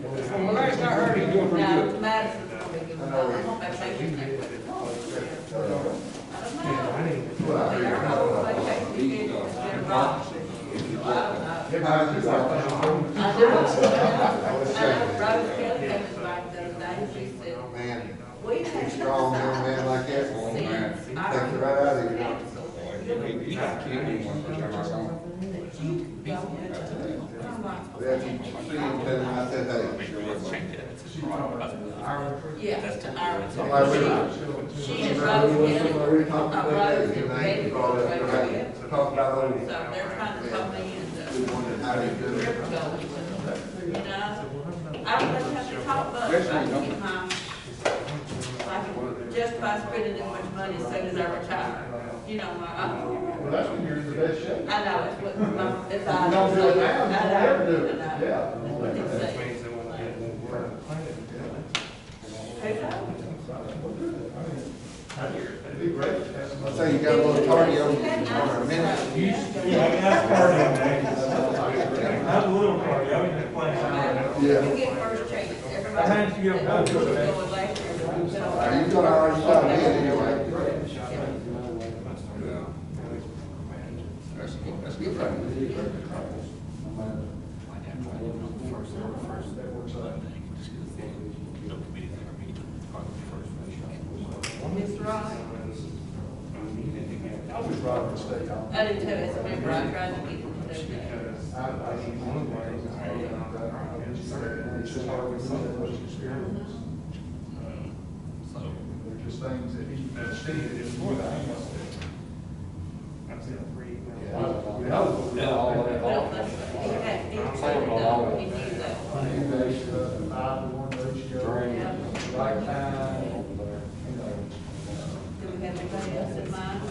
Well, Larry's not hurting, you're doing pretty good. No, Madison's gonna be good. I don't know about vacation next week. I don't know. They're on vacation weekend, they're wrong. I don't know. I know, Rose Kelly came to right the other day, she said, Man, we too have strong, young man like that. since Takes I it right out of you. You got to keep me one for sure, my son. Yeah, you see him tell him I said, hey. Yeah, that's to Ireland. I'm like, wait a minute. She and Rose Kelly, We're talking about that, Rose you and know, Betty brought were up, right right, there. talk about So those. they're trying to come in We wondered how they do river it. goals, you know? I don't think I have to talk much, but I can keep my, I can justify spending this much money as soon as I retire. You know, Well, that's when you're in the best shape. I know, it's what, if I. You don't do it now, you I know, don't ever do it. I know. Yeah. That's what they say. Who's that? It'd be great. I say you got a little tardy on a minute. Yeah, I can have a party on that. I have a little party, I was just playing around. You get first chance, everybody. Sometimes you get one. Going later. You could already start in anyway. That's good, right? Mr. Ross? I was driving to stay home. I didn't tell us, remember, I tried to get him to do that. They're just things that he stated in more than I must have. Well, that's, he had, he said that, he knew that. 5-to-1 ratio, right time. Do we have anybody else in mind?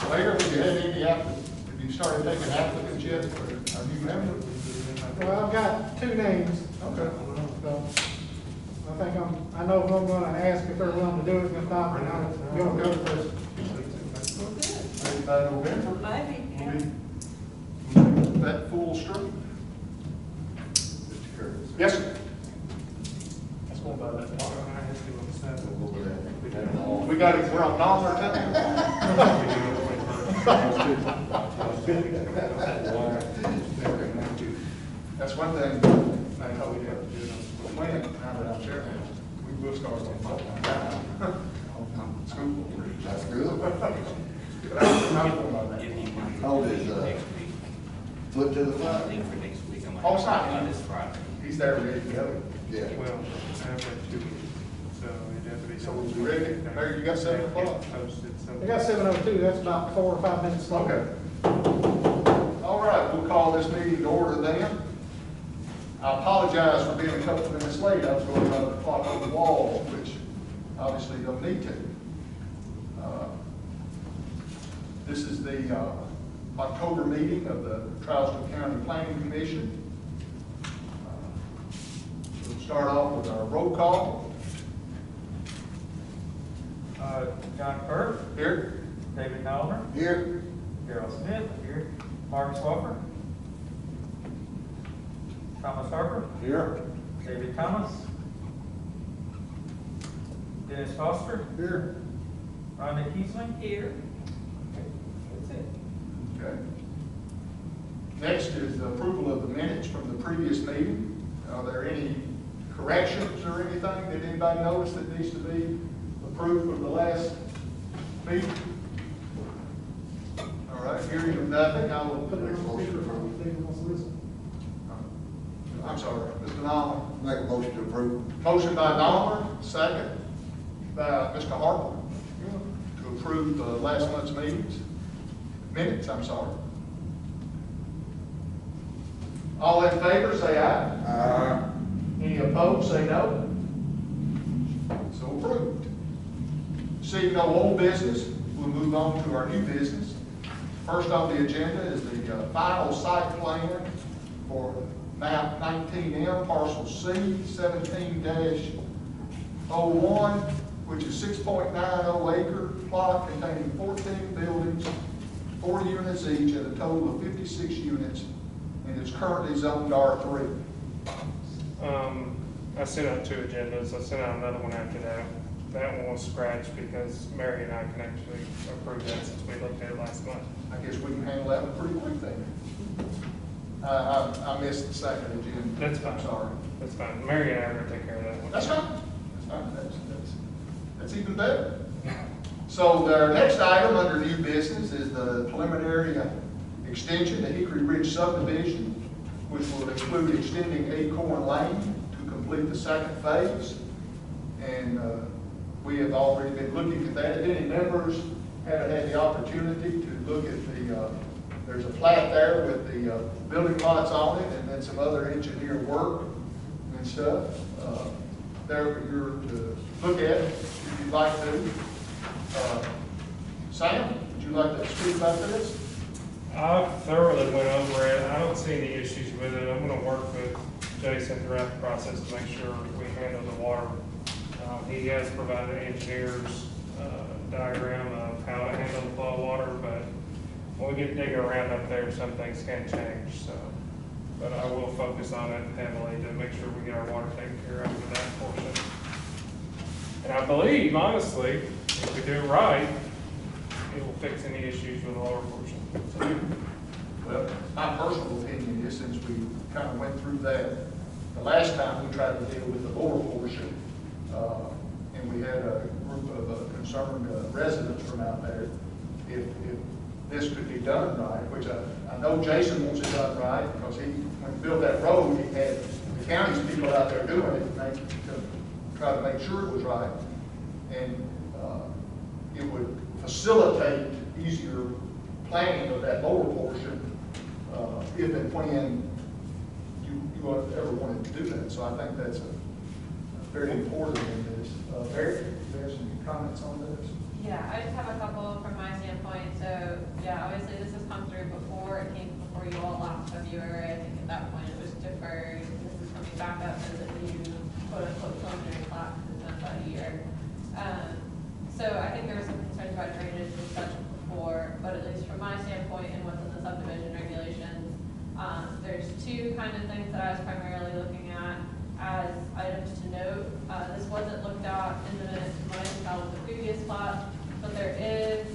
Mayor, have you had any have you started taking applicants yet for a new member? Well, I've got 2 names, Okay. so I think I know who I'm gonna ask if they're willing to do it, and if not, then I'll go first. Maybe by November? Maybe, yeah. That full stream? Mr. Curtis. Yes, sir. Let's go by that tomorrow. We got it, we're on dollar time. That's one thing I know we have to do. When, now that I'm chairman, we will start on school. That's good. But I'm going by that. How old is, foot to the fire? Oh, it's not. This Friday. He's there ready to go. Yeah. Well, I have like 2 weeks, so it'd have to be. So we'll be ready. Mayor, you got 7 o'clock? Posted, so. I got 7:02, that's about 4 or 5 minutes slow. Okay. All right, we'll call this meeting to order then. I apologize for being a couple minutes late. I was going by the clock on the wall, which obviously don't need to. This is the October meeting of the Trousdale County Planning Commission. We'll start off with our roll call. John Burke, Here. David Calmer, Here. Darrell Smith, here, Mark Swaffer, Thomas Harper, Here. David Thomas, Dennis Foster, Here. Rhonda Kiesling. Here. That's it. Okay. Next is the approval of the minutes from the previous meeting. Are there any corrections or anything that anybody noticed that needs to be approved from the last meeting? All right, hearing of nothing, I will Put it on speaker for David wants to listen. I'm sorry, Mr. Nolman. Make a motion to approve. Motion by Nolman, second by Mr. Harper to approve last month's minutes, I'm sorry. All in favor, say aye. Any opposed, say no. So approved. Seeing no old business, we'll move on to our new business. First on the agenda is the final site plan for map 19M, parcel C, 17-01, which is 6.90 acre plot containing 14 buildings, 40 units each, at a total of 56 units and it's currently zoned R3. I sent out 2 agendas, I sent out another one after that. That one was scratched because Mary and I can actually approve that since we looked at it last month. I guess we can handle that one pretty quick then. I missed the second agenda. That's fine. I'm sorry. That's fine, Mary and I are gonna take care of that one. That's fine. That's fine. That's even better. So our next item under new business is the preliminary extension to Hickory Ridge Subdivision, which will include extending Acorn Lane to complete the second phase. And we have already been looking at that. If any members haven't had the opportunity to look at there's a plat there with the building lots on it and then some other engineer work and stuff. There for you to look at if you'd like to. Sam, would you like to speak about this? I thoroughly went over it. I don't see any issues with it. I'm gonna work with Jason throughout the process to make sure we handle the water. He has provided an engineer's diagram of how to handle the flow of water, but when we get digging around up there, some things can change, so. But I will focus on it heavily to make sure we get our water taken care of with that portion. And I believe, honestly, if we do it right, it will fix any issues with the lower portion. So, Well, my personal opinion is since we kind of went through that, the last time we tried to deal with the lower portion, and we had a group of concerned residents from out there, if this could be done right, which I know Jason wants it done right, because when he built that road, he had the county's people out there doing it, to try to make sure it was right. And it would facilitate easier planning of that lower portion, if and when you ever wanted to do that. So I think that's very important in this. Barry, do you have some comments on this? Yeah, I just have a couple from my standpoint. So yeah, obviously this has come through before. It came before you all last February. I think at that point it was deferred. This is coming back up as a new quote unquote preliminary plat because it's been about a year. So I think there were some concerns about drainage and such before, but at least from my standpoint and what's in the subdivision regulations, there's 2 kind of things that I was primarily looking at as items to note. This wasn't looked at in the minutes from what I can tell with the previous plot, but there is,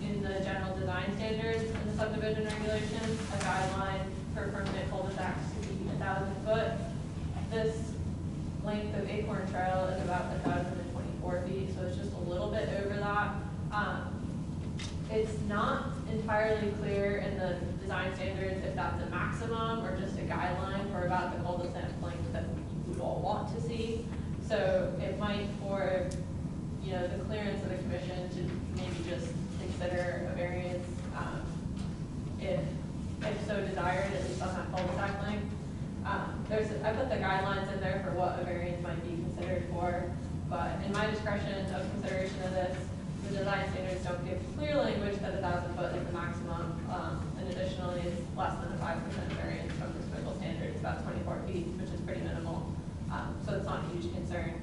in the general design standards in the subdivision regulations, a guideline for permanent cul-de-sacs to be 1,000 foot. This length of Acorn Trail is about 1,024 feet, so it's just a little bit over that. It's not entirely clear in the design standards if that's a maximum or just a guideline for about the cul-de-sac length that we all want to see. So it might, for the clearance of the commission, to maybe just consider a variance if so desired, at least on that cul-de-sac length. I put the guidelines in there for what a variance might be considered for, but in my discretion of consideration of this, the design standards don't give clear language that 1,000 foot is the maximum, and additionally, it's less than a 5% variance from the special standard. It's about 24 feet, which is pretty minimal, so it's not a huge concern.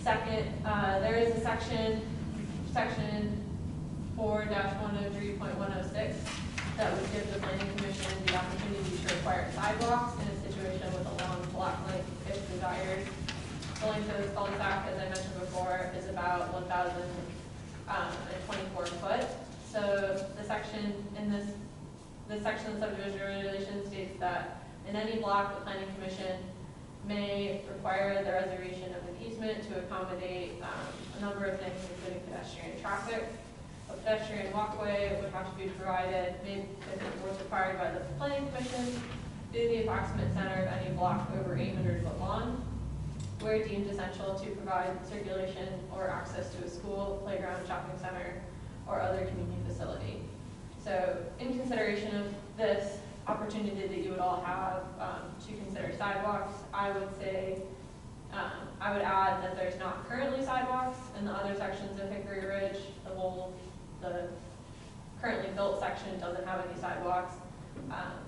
Second, there is a section 4-103.106 that would give the planning commission the opportunity to require sidewalks in a situation with a long block length if desired. The length of this cul-de-sac, as I mentioned before, is about 1,024 foot. So the section in this section of the subdivision regulation states that in any block, the planning commission may require the reservation of an easement to accommodate a number of things, including pedestrian traffic. A pedestrian walkway would have to be provided, maybe if it was required by the planning commission, to the approximate center of any block over 800 foot long, where deemed essential to provide circulation or access to a school, playground, shopping center, or other community facility. So in consideration of this opportunity that you would all have to consider sidewalks, I would say, I would add that there's not currently sidewalks in the other sections of Hickory Ridge. The currently built section doesn't have any sidewalks.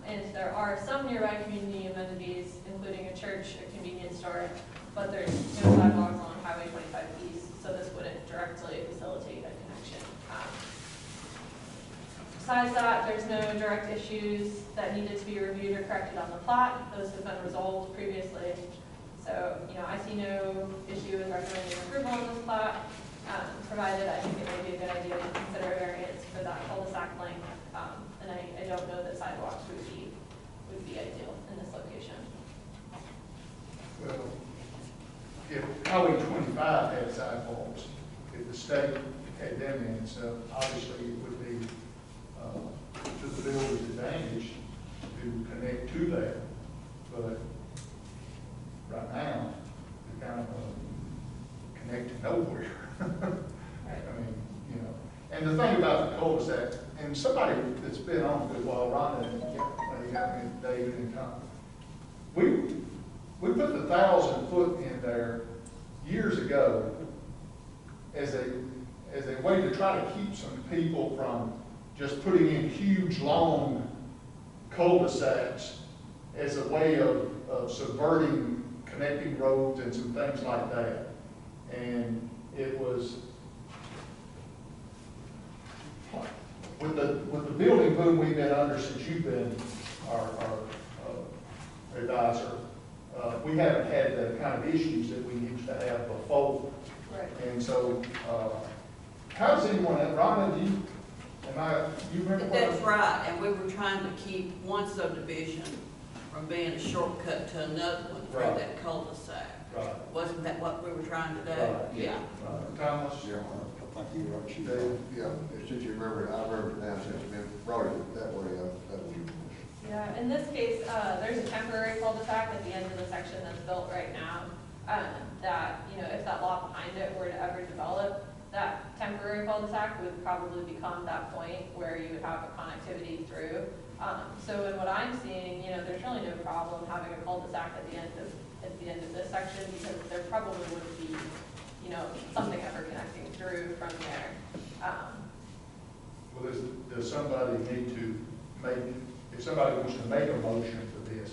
And there are some nearby community amenities, including a church, a convenience store, but there's no sidewalks on Highway 25 East, so this wouldn't directly facilitate a connection. Besides that, there's no direct issues that needed to be reviewed or corrected on the plat. Those have been resolved previously. So, I see no issue with recommending approval of this plat, provided I think it may be a good idea to consider a variance for that cul-de-sac length. And I don't know that sidewalks would be ideal in this location. Well, if Highway 25 had sidewalks, if the state had them in, so obviously it would be to the builder's advantage to connect to that. But right now, they're kind of connected nowhere. I mean, and the thing about the cul-de-sac, and somebody that's been on for a while, Rhonda and David and Tom, we put the 1,000 foot in there years ago as a way to try to keep some people from just putting in huge, long cul-de-sacs as a way of subverting connecting roads and some things like that. And it was, with the building boom we've been under since you've been our advisor, we haven't had the kind of issues that we used to have before. Right. And so, how does anyone, Rhonda, you remember what? That's right, and we were trying to keep one subdivision from being a shortcut to another one through Right. that cul-de-sac. Right. Wasn't that what we were trying to do? Right. Yeah. Thomas? Yeah, I think you're right, Chief. Dave, yeah, since you remember it, I remember it now, since it's been brought it that way, that was. Yeah, in this case, there's a temporary cul-de-sac at the end of the section that's built right now, that, if that lot behind it were to ever develop, that temporary cul-de-sac would probably become that point where you would have a connectivity through. So in what I'm seeing, there's really no problem having a cul-de-sac at the end of this section, because there probably wouldn't be, something ever connecting through from there. Well, does somebody need to make, if somebody wants to make a motion for this,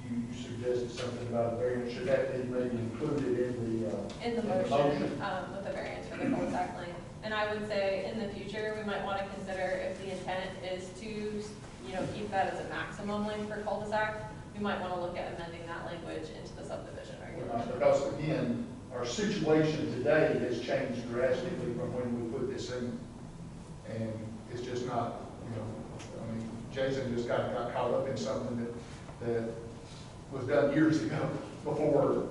you suggested something about a variance, should that be maybe included In the motion, with the variance for the cul-de-sac length. And I would say in the future, we might want to consider, if the intent is to, keep that as a maximum length for cul-de-sac, we might want to look at amending that language into the subdivision regulation. Because again, our situation today has changed drastically from when we put this in. And it's just not, Jason just got caught up in something that was done years ago, before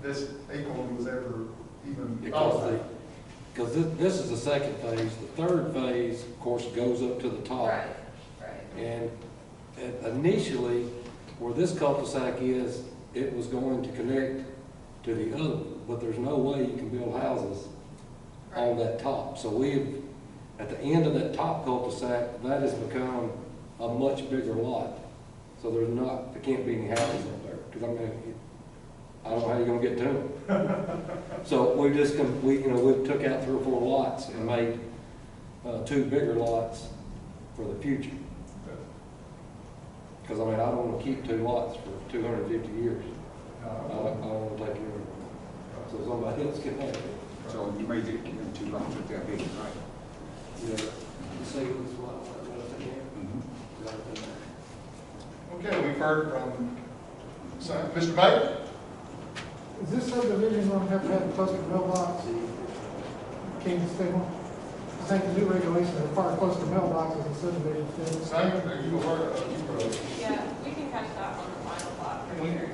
this Acorn was ever even thought of. Because this is the second phase. The third phase, of course, goes up to the top. Right. And initially, where this cul-de-sac is, it was going to connect to the other one, but there's no way you can build houses on that top. So we've, at the end of that top cul-de-sac, that has become a much bigger lot. So there can't be any houses up there, because I don't know how you're gonna get to them. So we took out 3 or 4 lots and made 2 bigger lots for the future. Because I don't want to keep 2 lots for 250 years. I don't want to take it over. So somebody else can have it. So you made it 2 lots with that big, right? Yeah, the sequence lot, Okay, we've heard from Mr. Baker. Is this subdivision going to have a cluster mailbox? King Stable? I think the new regulations require cluster mailboxes in subdivisions. Same, are you aware of Yeah, we can catch that on the final plot for sure.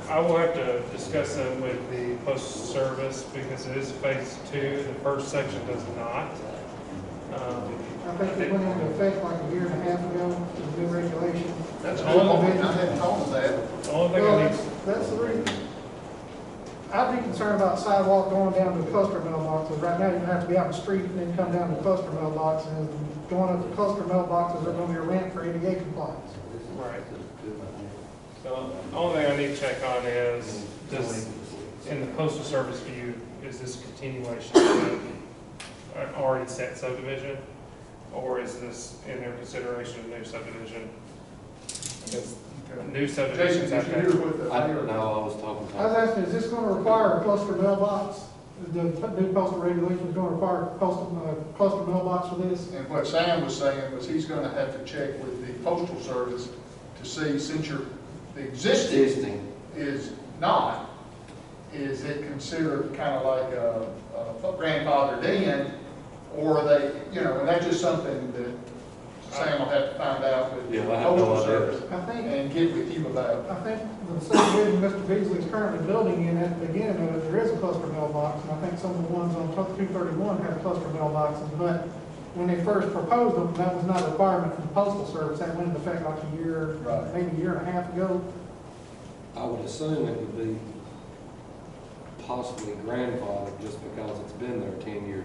I will have to discuss that with the postal service, because it is phase 2, the first section does not. I think it went into effect like a year and a half ago, the new regulation. That's the only thing I hadn't told us that. The only thing Well, I need, that's the reason. I'd be concerned about sidewalk going down to the cluster mailboxes. Right now, you're gonna have to be out in the street and then come down to the cluster mailbox, and going up the cluster mailboxes are gonna be a rent for ADA compliance. right. So the only thing I need to check on is, in the postal service view, is this a continuation of an already set subdivision? Or is this in their consideration of new subdivision? Because new Jason, subdivisions did have you hear to. what the I mayor? was talking I was asking, is this gonna require a cluster mailbox The new postal regulation is going to require cluster mailbox for this. And what Sam was saying was he's gonna have to check with the postal service to see, since the existing is not, is it considered kind of like a grandfathered in, or they, and that's just something that Sam will have to find out with the Yeah, I have no postal idea. service I think, and get with you about. I think the subdivision Mr. Beasley is currently building in, at the beginning of it, there is a cluster mailbox, and I think some of the ones on 231 have cluster mailboxes, but when they first proposed them, that was not a requirement from the postal service. That went into effect like a year, Right. maybe a year and a half ago. I would assume it would be possibly grandfathered just because it's been there 10 years.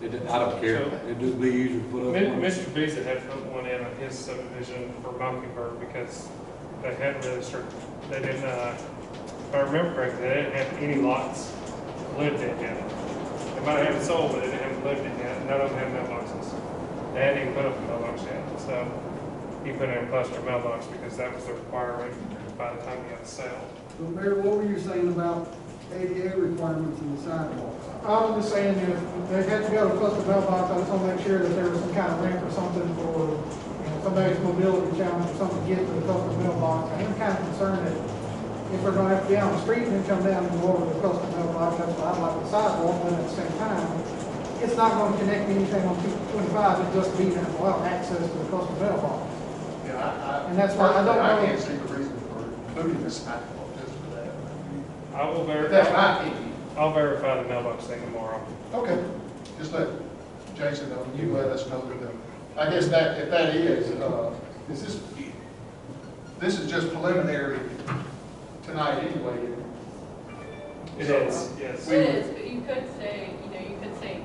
I don't care. It would be easier to put up one. Mr. Beasley had put one in on his subdivision for Mockingbird because they hadn't registered, they didn't, if I remember correctly, they didn't have any lots lived in yet. They might have it sold, but they haven't lived in yet. None of them have mailboxes. They hadn't even put up a mailbox yet. So he put in a cluster mailbox because that was the requirement by the time he got a sale. So Mayor, what were you saying about ADA requirements in the sidewalks? I was just saying, if they had to go to cluster mailbox, I just want to make sure that there was some kind of ramp or something for, somebody's mobility challenge or something to get to the cluster mailbox. I am kind of concerned that if they're going to have to be on the street and then come down and go over to the cluster mailbox, that's why I like the sidewalk, but at the same time, it's not going to connect to anything on 225, it's just be that allow access to the cluster mailbox. Yeah, And that's why I don't I know- can't see the reason for including the sidewalk just for that. I will But that's verify, my opinion. I'll verify the mailbox thing tomorrow. Okay, just let Jason know, you let us know that, I guess that, if that is this is just preliminary tonight anyway. It So, is, yes. It is, but you could say,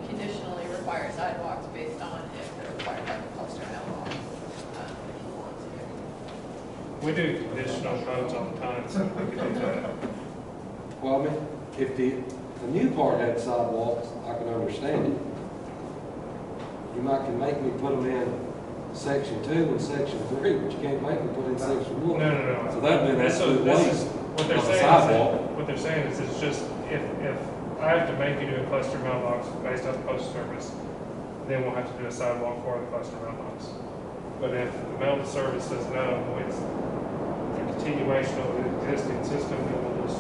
conditionally require sidewalks based on if they're required by the cluster mailbox. If you want to. We do conditional codes all the time, so we can do that. Well, I mean, if the new part had sidewalks, I could understand it. You can make me put them in section 2 and section 3, but you can't make me put in section 1. No. So that'd be an This absolute is, waste what they're of a saying sidewalk. is, what they're saying is it's just, if I have to make you do a cluster mailbox based on the postal service, then we'll have to do a sidewalk for the cluster mailbox. But if the mail service says no, it's a continuation of the existing system, then we'll just,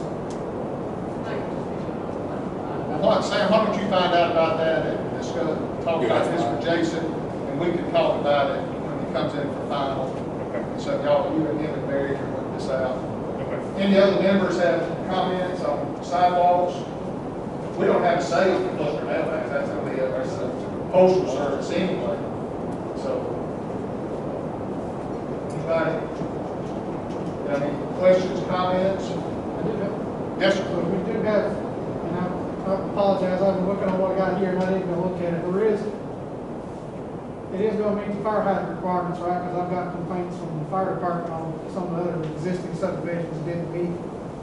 Well, Sam, why don't you find out about that and discuss, talk about this with Jason, and we can talk about it when he comes in for final. okay, So y'all, you and him and Mary can work this out. okay. Any other members have comments on sidewalks? We don't have a say on the cluster mailbox, that's gonna be our postal service anyway. So, anybody got any questions, comments? I do have, Yes, sir. so we do have, and I apologize, I've been looking on what I got here and I didn't go look at it. It is going to meet the fire hydrant requirements, right? Because I've got complaints from the fire department on some of the other existing subdivisions didn't meet,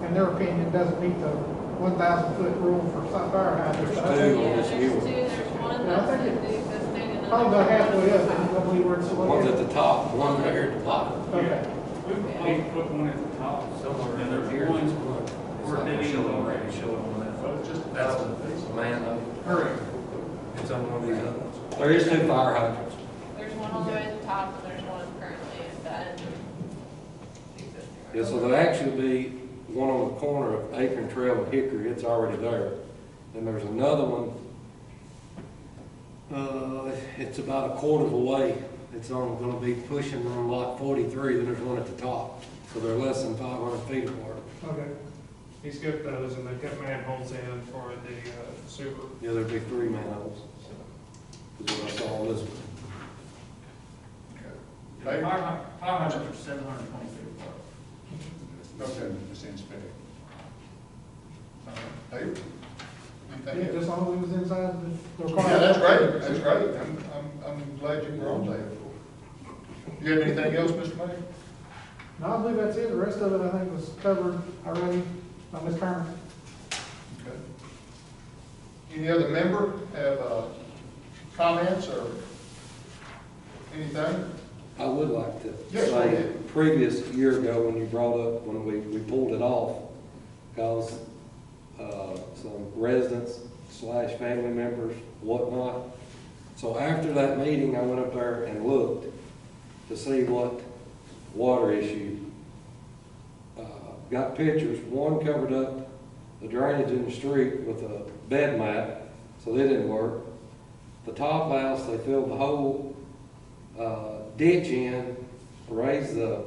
in their opinion, doesn't meet the 1,000-foot rule for fire hydrants. There's I two. think Yeah, this there's year. two, there's one Yeah, I that's think in the existing and then. Probably about there's halfway one up, that's and I believe where it's One's at located. the top, one there at the bottom. Okay. We put one at the top somewhere, and there's one, we're digging already showing on that. So it's just That's a Man, hurry. It's on one of these others. there is 2 fire hydrants. There's one all the way at the top, and there's one currently at the end. Yeah, so there'll actually be one on the corner of Acorn Trail and Hickory, it's already there. And there's another one, it's about a quarter of the way. It's on, gonna be pushing on lot 43, then there's one at the top. So they're less than 500 feet apart. Okay. He's got those, and they've got manholes in for the sewer. Yeah, there'd be 3 manholes. Is what I saw on this one. Okay. Fire hydrants are 720 feet apart. Okay. David? Yeah, Anything else? just as long as it was inside the requirement. Yeah, that's great, that's great. I'm glad you were on there. You have anything else, Mr. Mayor? No, I believe that's it. The rest of it, I think, was covered already by Ms. Turner. Okay. Any other member have comments or anything? I would like to Yes, go say, ahead. previous year ago, when you brought up, when we pulled it off, because some residents / family members, whatnot. So after that meeting, I went up there and looked to see what water issue. Got pictures. One covered up the drainage in the street with a bed mat, so that didn't work. The top house, they filled the whole ditch in, raised the,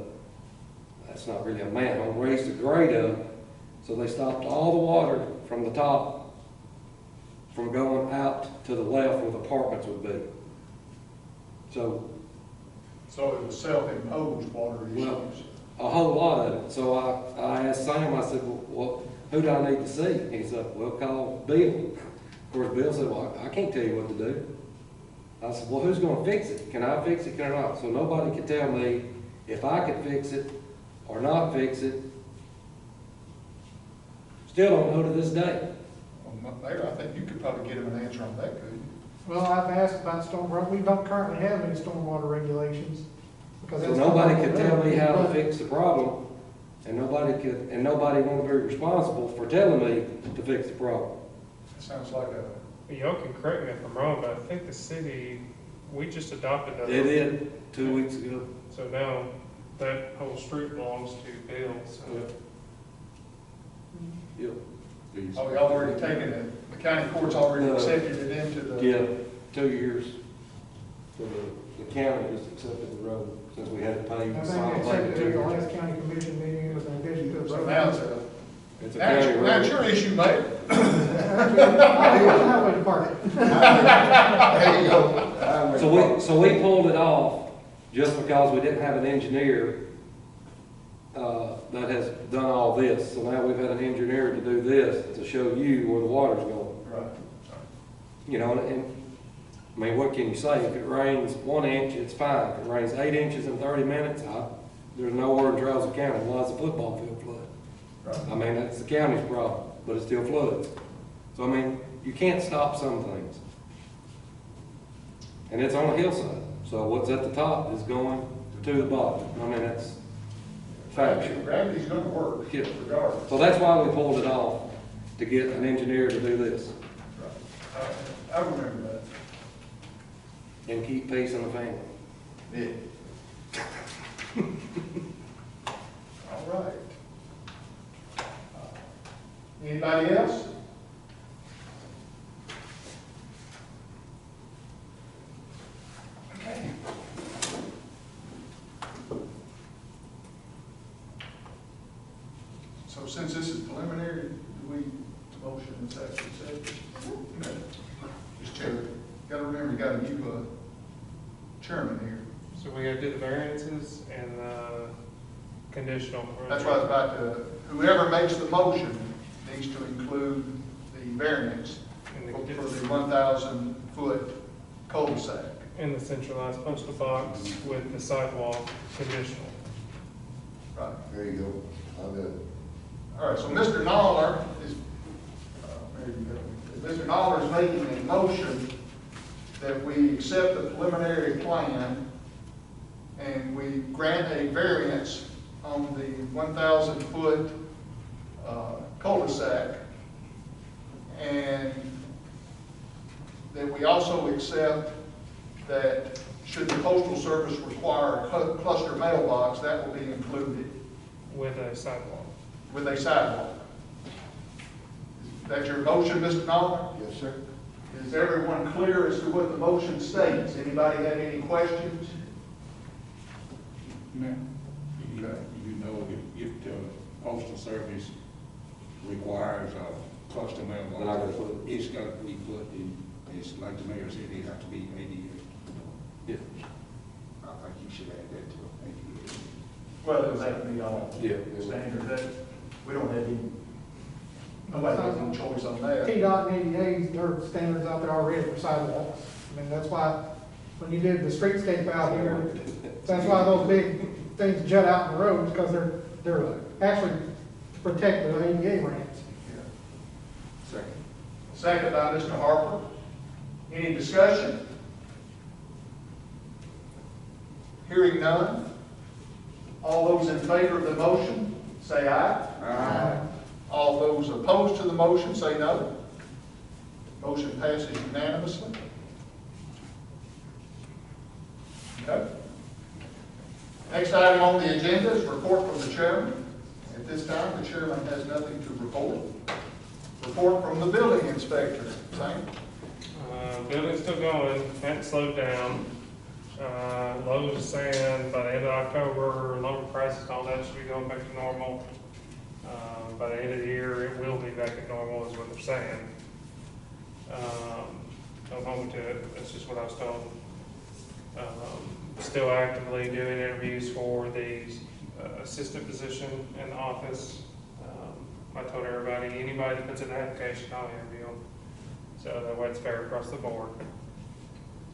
that's not really a manhole, raised the grade up, so they stopped all the water from the top from going out to the left where the apartments would be. So So it was self-imposed water Well, issues. a whole lot of it. So I asked Sam, I said, well, who do I need to see? He said, well, call Bill. Of course, Bill said, well, I can't tell you what to do. I said, well, who's gonna fix it? Can I fix it, can I not? So nobody could tell me if I could fix it or not fix it. Still don't know to this day. Well, Mayor, I think you could probably get him an answer on that, couldn't you? Well, I've asked about stormwater, we don't currently have any stormwater regulations. Because So that's nobody not could what tell we're me how to doing. fix the problem, and nobody wanted to be responsible for telling me to fix the problem. It sounds like a, Y'all can correct me if I'm wrong, but I think the city, we just adopted that. They did 2 weeks ago. So now that whole street belongs to Bill, so. Yep. oh, y'all already taken it, the county court's already No. accepted it into the. Yeah, 2 years. So the county just accepted the road since we had to pay. I think they said it at the last county commission meeting with an addition to. So now it's a, It's a now county it's road. your issue, Mayor. Highway department. There you go. So we pulled it off just because we didn't have an engineer that has done all this. So now we've had an engineer to do this, to show you where the water's going. Right. You know, and I mean, what can you say? If it rains 1 inch, it's fine. If it rains 8 inches in 30 minutes, there's nowhere in Trousdale County why is the football field flood. Right. I mean, that's the county's problem, but it still floods. So, I mean, you can't stop some things. And it's on a hillside, so what's at the top is going to the bottom. I mean, that's factual. Gravity's gonna work, Yeah. regardless. So that's why we pulled it off, to get an engineer to do this Right. I remember that. and keep peace in the family. Yeah. All right. Anybody else? Okay. So since this is preliminary, do we, motion and second, okay. Just check, gotta remember, you got a new, chairman here. So we gotta do the variances and conditional. That's what I was about to, whoever makes the motion needs to include the variance And for the the 1,000-foot cul-de-sac. in the centralized postal box with the sidewalk conditional. Right. There you go. I'm good. All right, so Mr. Noller is, Mr. Noller is making a motion that we accept the preliminary plan and we grant a variance on the 1,000-foot cul-de-sac, and that we also accept that should the Postal Service require a cluster mailbox, that will be included With a sidewalk. with a sidewalk. Is that your motion, Mr. Nolan? Yes, sir. Is everyone clear as to what the motion states? Anybody have any questions? No. Okay. You know, if the postal service requires a cluster mailbox, Then I gotta put it. it's got to be put in, it's like the mayor said, it has to be ADA. Yeah. I think you should add that to it, ADA. Well, it would have to be all Yeah. standard. That, we don't have any, nobody has any choice on that. TDOT and ADA's, there are standards out there already for sidewalks. I mean, that's why, when you did the streetscape out here, that's why those big things jut out in the roads, because they're actually to protect the ADA ramps. Second. Second by Mr. Harper. Any discussion? Hearing none. All those in favor of the motion, say aye. Aye. All those opposed to the motion, say no. Motion passes unanimously. Okay. Next item on the agenda is report from the chairman. At this time, the chairman has nothing to report. Report from the building inspector. Same. Building's still going, hasn't slowed down. Lowe's is saying by the end of October, lumber prices and all that should be going back to normal. By the end of the year, it will be back to normal is what they're saying. Don't hold me to it, that's just what I was told. Still actively doing interviews for the assistant position in the office. I told everybody, anybody that puts in an application, I'll interview them. So that way it's fair across the board.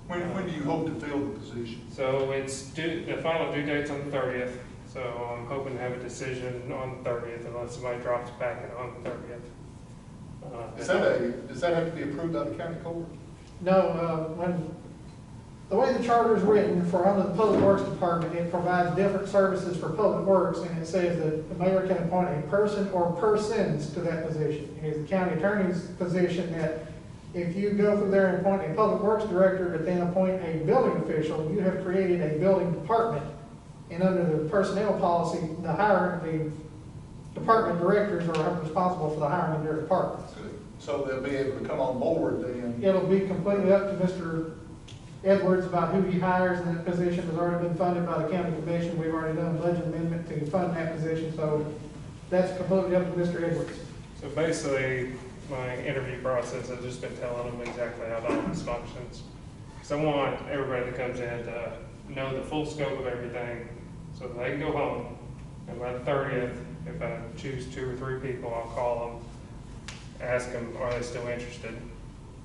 When do you hope to fill the position? So it's due, the final due date's on the 30th. So I'm hoping to have a decision on the 30th unless somebody drops back on the 30th. Does that have to be approved by the county court? No, the way the charter is written for under the Public Works Department, it provides different services for Public Works, and it says that the mayor can appoint a person or persons to that position. It is the county attorney's position that if you go through there and appoint a Public Works director to then appoint a building official, you have created a building department. And under the personnel policy, the department directors are responsible for the hiring of their departments. So they'll be able to come on board then? It'll be completely up to Mr. Edwards about who he hires, and that position has already been funded by the county commission. We've already done a budget amendment to fund that position, so that's completely up to Mr. Edwards. So basically, my interview process, I've just been telling them exactly how the office functions. Because I want everybody that comes in to know the full scope of everything so that they can go home. And by the 30th, if I choose 2 or 3 people, I'll call them, ask them, are they still interested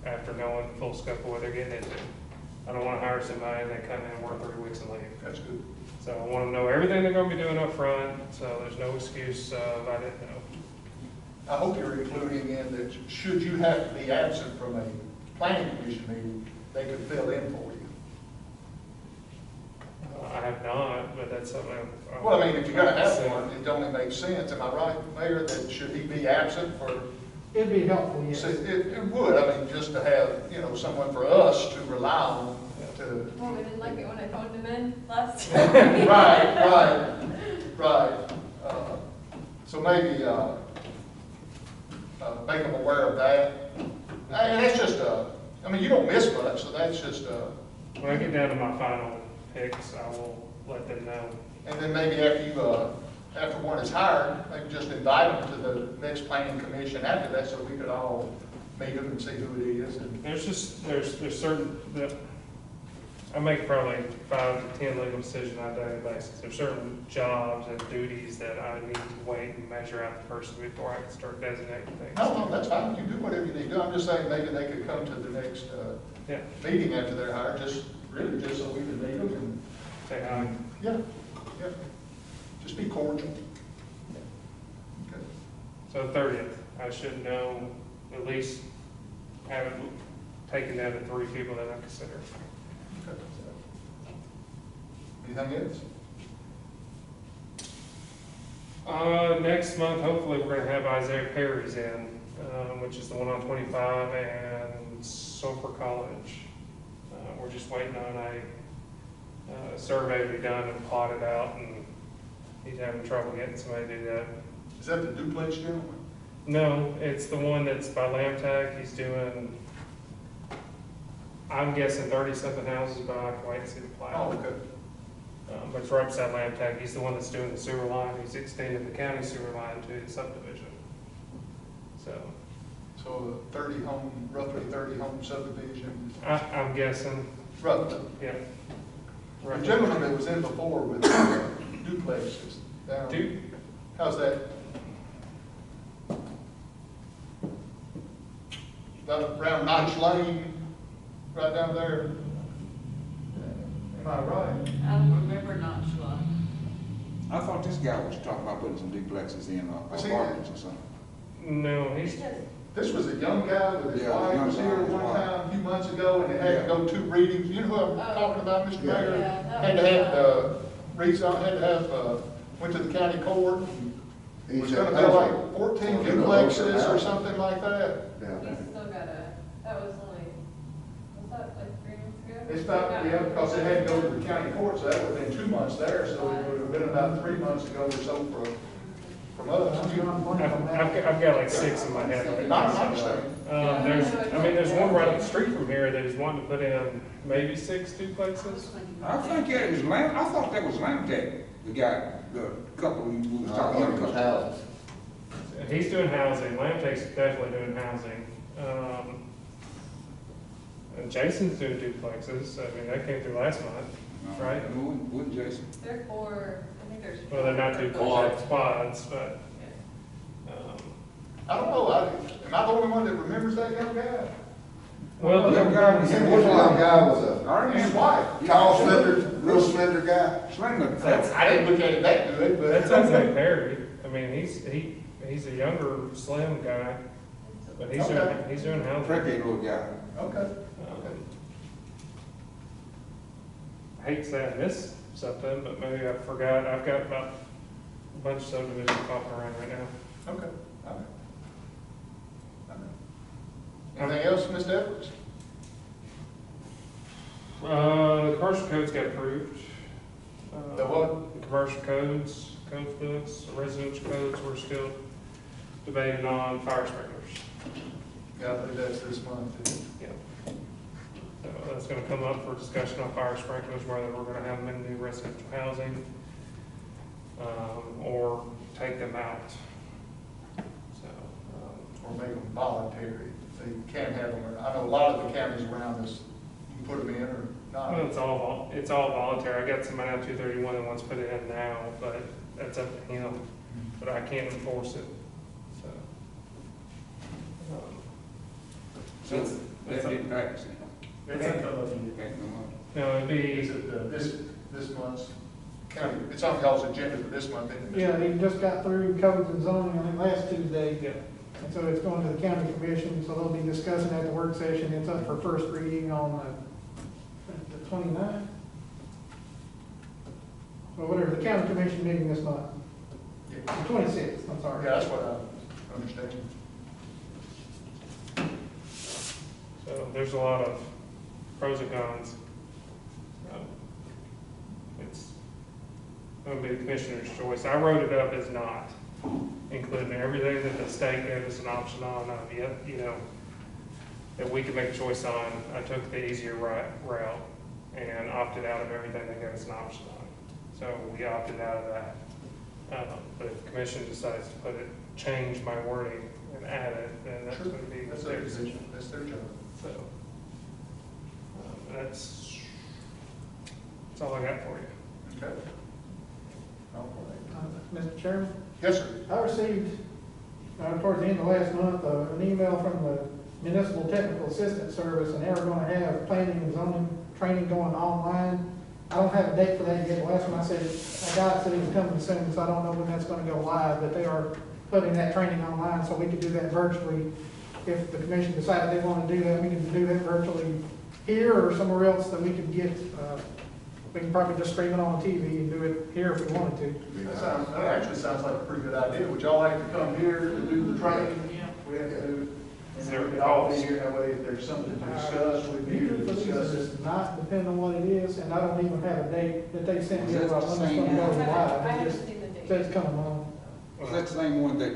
after knowing the full scope of what they're getting into. I don't want to hire somebody and they come in and work 3 weeks and leave. That's good. So I want them to know everything they're going to be doing up front, so there's no excuse I didn't know. I hope you're including in that should you have to be absent from a planning commission meeting, they could fill in for you. I have not, but that's something. Well, I mean, if you're going to have one, it only makes sense. Am I right, Mayor, that should he be absent for? It'd be helpful, yes. It would, I mean, just to have, someone for us to rely on to. Well, we didn't like it when I phoned him in last time. Right. So maybe, make them aware of that. And that's just, you don't miss much, so that's just, when I get down to my final picks, I will let them know. and then maybe after one is hired, maybe just invite them to the next planning commission after that, so we could all meet them and see who it is. And There's certain, I make probably 5 to 10 legal decisions on a daily basis. There's certain jobs and duties that I need to wait and measure out the person before I can start designating things. No, that's fine, you do whatever you need to do. I'm just saying maybe they could come to the next meeting after they're hired, just so we can meet them and. Say hi. Yeah. Just be cordial. Okay. So the 30th, I should know, at least have it taken down to 3 people that I consider. Okay. Anything else? Next month, hopefully, we're gonna have Isaiah Perry's in, which is the one on 25 and Sulphur College. We're just waiting on a survey to be done and plotted out, and he's having trouble getting somebody to do that. Is that the duplex gentleman? No, it's the one that's by Lamtag. He's doing, I'm guessing 30-something houses, but I can wait and see the plat. Oh, okay. But it's right beside Lamtag. He's the one that's doing the sewer line. He's extending the county sewer line to the subdivision. So roughly 30 home subdivision. I'm guessing. Roughly. Yeah. The gentleman that was in before with duplexes down. How's that? Around Notch Lane, right down there. Am I right? I don't remember Notch. I thought this guy was talking about putting some duplexes in apartments or something. No, This was a young guy with his wife was here one time a few months ago, and they had to go 2 readings. You know who I'm talking about, Mr. Mayor? Had to have went to the county court. It was going to be like 14 duplexes or something like that. He's still got a That was that like 3 months ago? It's about, yeah, because it had to go to the county court, so that would have been 2 months there, so it would have been about 3 months ago or so from us. I've got like 6 in my head right now. I understand. There's one right up the street from here that is wanting to put in maybe 6 duplexes. I think it was I thought that was Lamtech, the guy, the couple we was I talking think it was about. houses. He's doing housing, Lamtech's definitely doing housing. And Jason's doing duplexes, I mean, that came through last month, right? Wouldn't Jason? They're 4, I think there's. Well, they're not duplexes, they're quads, but, I don't know, am I the only one that remembers that young guy? well, Young guy, This young guy was I His remember. wife. a tall, slender, real slender guy. Slender. I didn't look at it that good, but. that sounds like Perry. I mean, he's a younger, slim guy, but he's doing housing. Tricky little guy. Okay. I hate to say I missed something, but maybe I forgot. I've got about a bunch of subdivisions popping around right now. Okay. All right. Anything else, Mr. Edwards? The commercial codes got approved. The what? The commercial codes, code books, the residential codes, we're still debating on fire sprinklers. Yeah, I think that's this month. Yeah. So that's gonna come up for discussion on fire sprinklers, whether we're gonna have them in new residential housing, or take them out. So, Or make them voluntary. They can have them, I know a lot of the counties around us, you can put them in or not. well, it's all voluntary. I got somebody out 231 that wants to put it in now, but that's up to him. But I can't enforce it, so. That's That didn't pass. It's at the, no, it'd is be, it this month's county, it's on y'all's agenda for this month, isn't it? Yeah, he just got through codes and zoning, I think, last Tuesday. yeah, And so it's going to the county commission, so they'll be discussing at the work session. It's up for first reading on the 29th. Well, whatever, the county commission meeting this month, Yeah, the 26th, I'm sorry. Yeah, that's what I understand. so there's a lot of pros and cons. It's gonna be the commissioner's choice. I wrote it up as not, including everything that the state gave us an option on, that we could make a choice on. I took the easier route and opted out of everything they gave us an option on. So we opted out of that. But if the commission decides to change my wording and add it, then that's Sure. gonna be That's their their decision. decision, that's their job. So, that's all I got for you. Okay. All right. Mr. Chairman? Yes, sir. I received, towards the end of last month, an email from the Municipal Technical Assistance Service, and they were going to have planning and zoning training going online. I don't have a date for that yet. The last one I said, a guy said he was coming soon, so I don't know when that's going to go live, but they are putting that training online, so we could do that virtually. If the commission decided they want to do that, we can do that virtually here or somewhere else that we could get. We can probably just stream it on TV and do it here if we wanted to. That actually sounds like a pretty good idea. Would y'all like to come here and do the training? Yeah. We have to do it. Is there And we could all be here, that way if there's something to discuss, we'd be here to discuss it. It's not depending on what it is, and I don't even have a date that they sent me about when it's going to go I live. It haven't just seen the date. says it's coming on. Was that the same one that,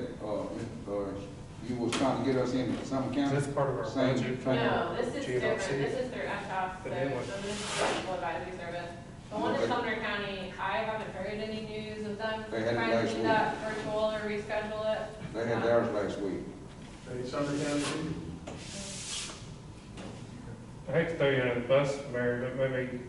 you was trying to get us in Summer County? That's part of our Same budget. training? No, this is different, GLC. this is through SHOP, so The new one. this is the Municipal Advisory Service. The one in Sumner County, I haven't heard any news of them They had it trying to last do week. that virtual or reschedule it. They had theirs last week. Hey, Sumner County, too? I hate to throw you under the bus, Mary, but maybe,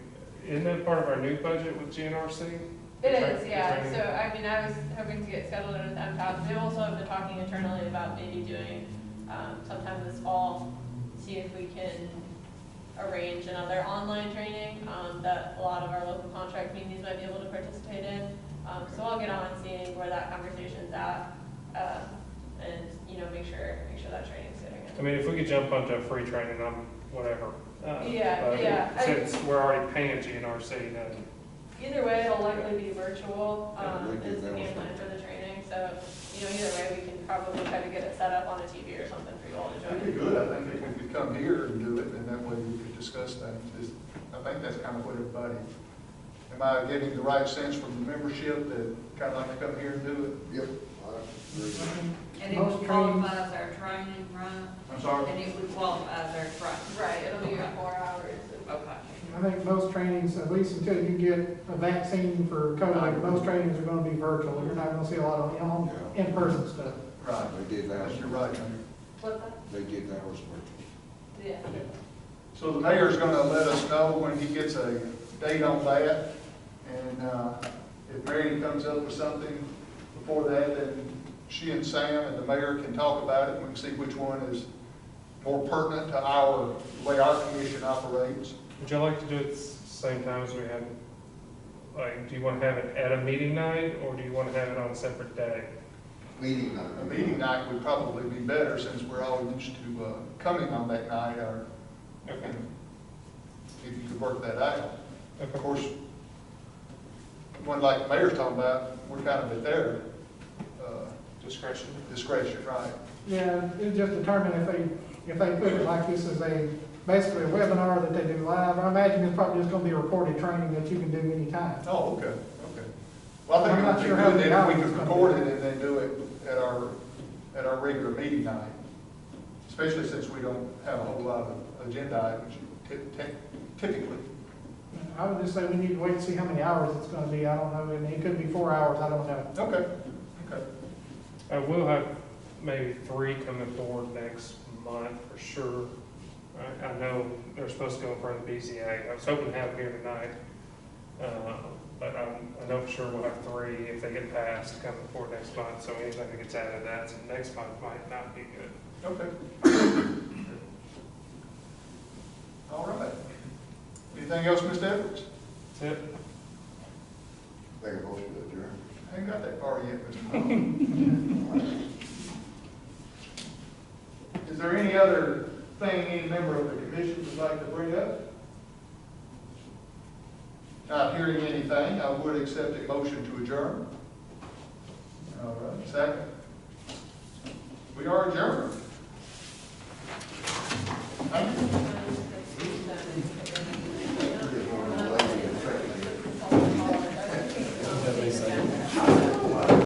isn't that part of our new budget with GNRC? It is, Training. yeah, so I mean, I was hoping to get scheduled in with MTOP. They also have been talking internally about maybe doing, sometime this fall, see if we can arrange another online training, that a lot of our local contract communities might be able to participate in. So I'll get on seeing where that conversation's at, and, make sure that training's getting in. I mean, if we could jump onto a free training, whatever. Yeah, But yeah. Since we're already paying GNRC, then Either way, it'll likely be virtual, Yeah, we did is the that game one. plan for the training, so you know, either way, we can probably try to get it set up on a TV or something for you all to join. It'd be good, I think, if we could come here and do it, and that way we could discuss things. I think that's kind of what everybody, am I getting the right sense from the membership that kind of like to come here and do it? Yep. I agree. And it Most would trainings- qualify as our training, right? I'm sorry? And it would qualify as our training. Right, it'll be 4 hours. Okay. I think most trainings, at least until you get a vaccine for COVID, most trainings are gonna be virtual. You're not gonna see a lot of in-person stuff. Right. They did that. You're right, Mayor. What's that? They did that was virtual. Yeah. So the mayor's gonna let us know when he gets a date on that, and, if Mary comes up with something before that, then she and Sam and the mayor can talk about it, and we can see which one is more pertinent to our, the way our commission operates. Would you like to do it the same time as we have, like, do you want to have it at a meeting night, or do you want to have it on a separate day? Meeting night. A meeting night would probably be better, since we're all used to, coming on that night, or, Okay. if you could work that out. Okay. Of course, one like the mayor's talking about, we're kind of at their, Discretion. discretion, right? Yeah, it just determine if they put it like this as basically a webinar that they do live. I imagine it's probably just gonna be a recorded training that you can do anytime. Oh, okay, okay. Well, I I'm think not it would sure be how good many then if we hours could it's gonna record be. it and then do it at our regular meeting night. Especially since we don't have a whole lot of agenda items typically. I would just say we need to wait and see how many hours it's gonna be. I don't know, and it could be 4 hours, I don't know. Okay, okay. We'll have maybe 3 coming forward next month for sure. I know they're supposed to go in front of the BZA. I was hoping to have them here tonight. But I know for sure we'll have 3 if they get passed coming forward next month. So anything that gets added to that, so next month might not be good. Okay. All right. Anything else, Mr. Edwards? That's it. Make a motion to adjourn. I ain't got that far yet, Mr. Powell. Is there any other thing any member of the commission would like to bring up? Not hearing anything, I would accept a motion to adjourn. All right, second. We are adjourned.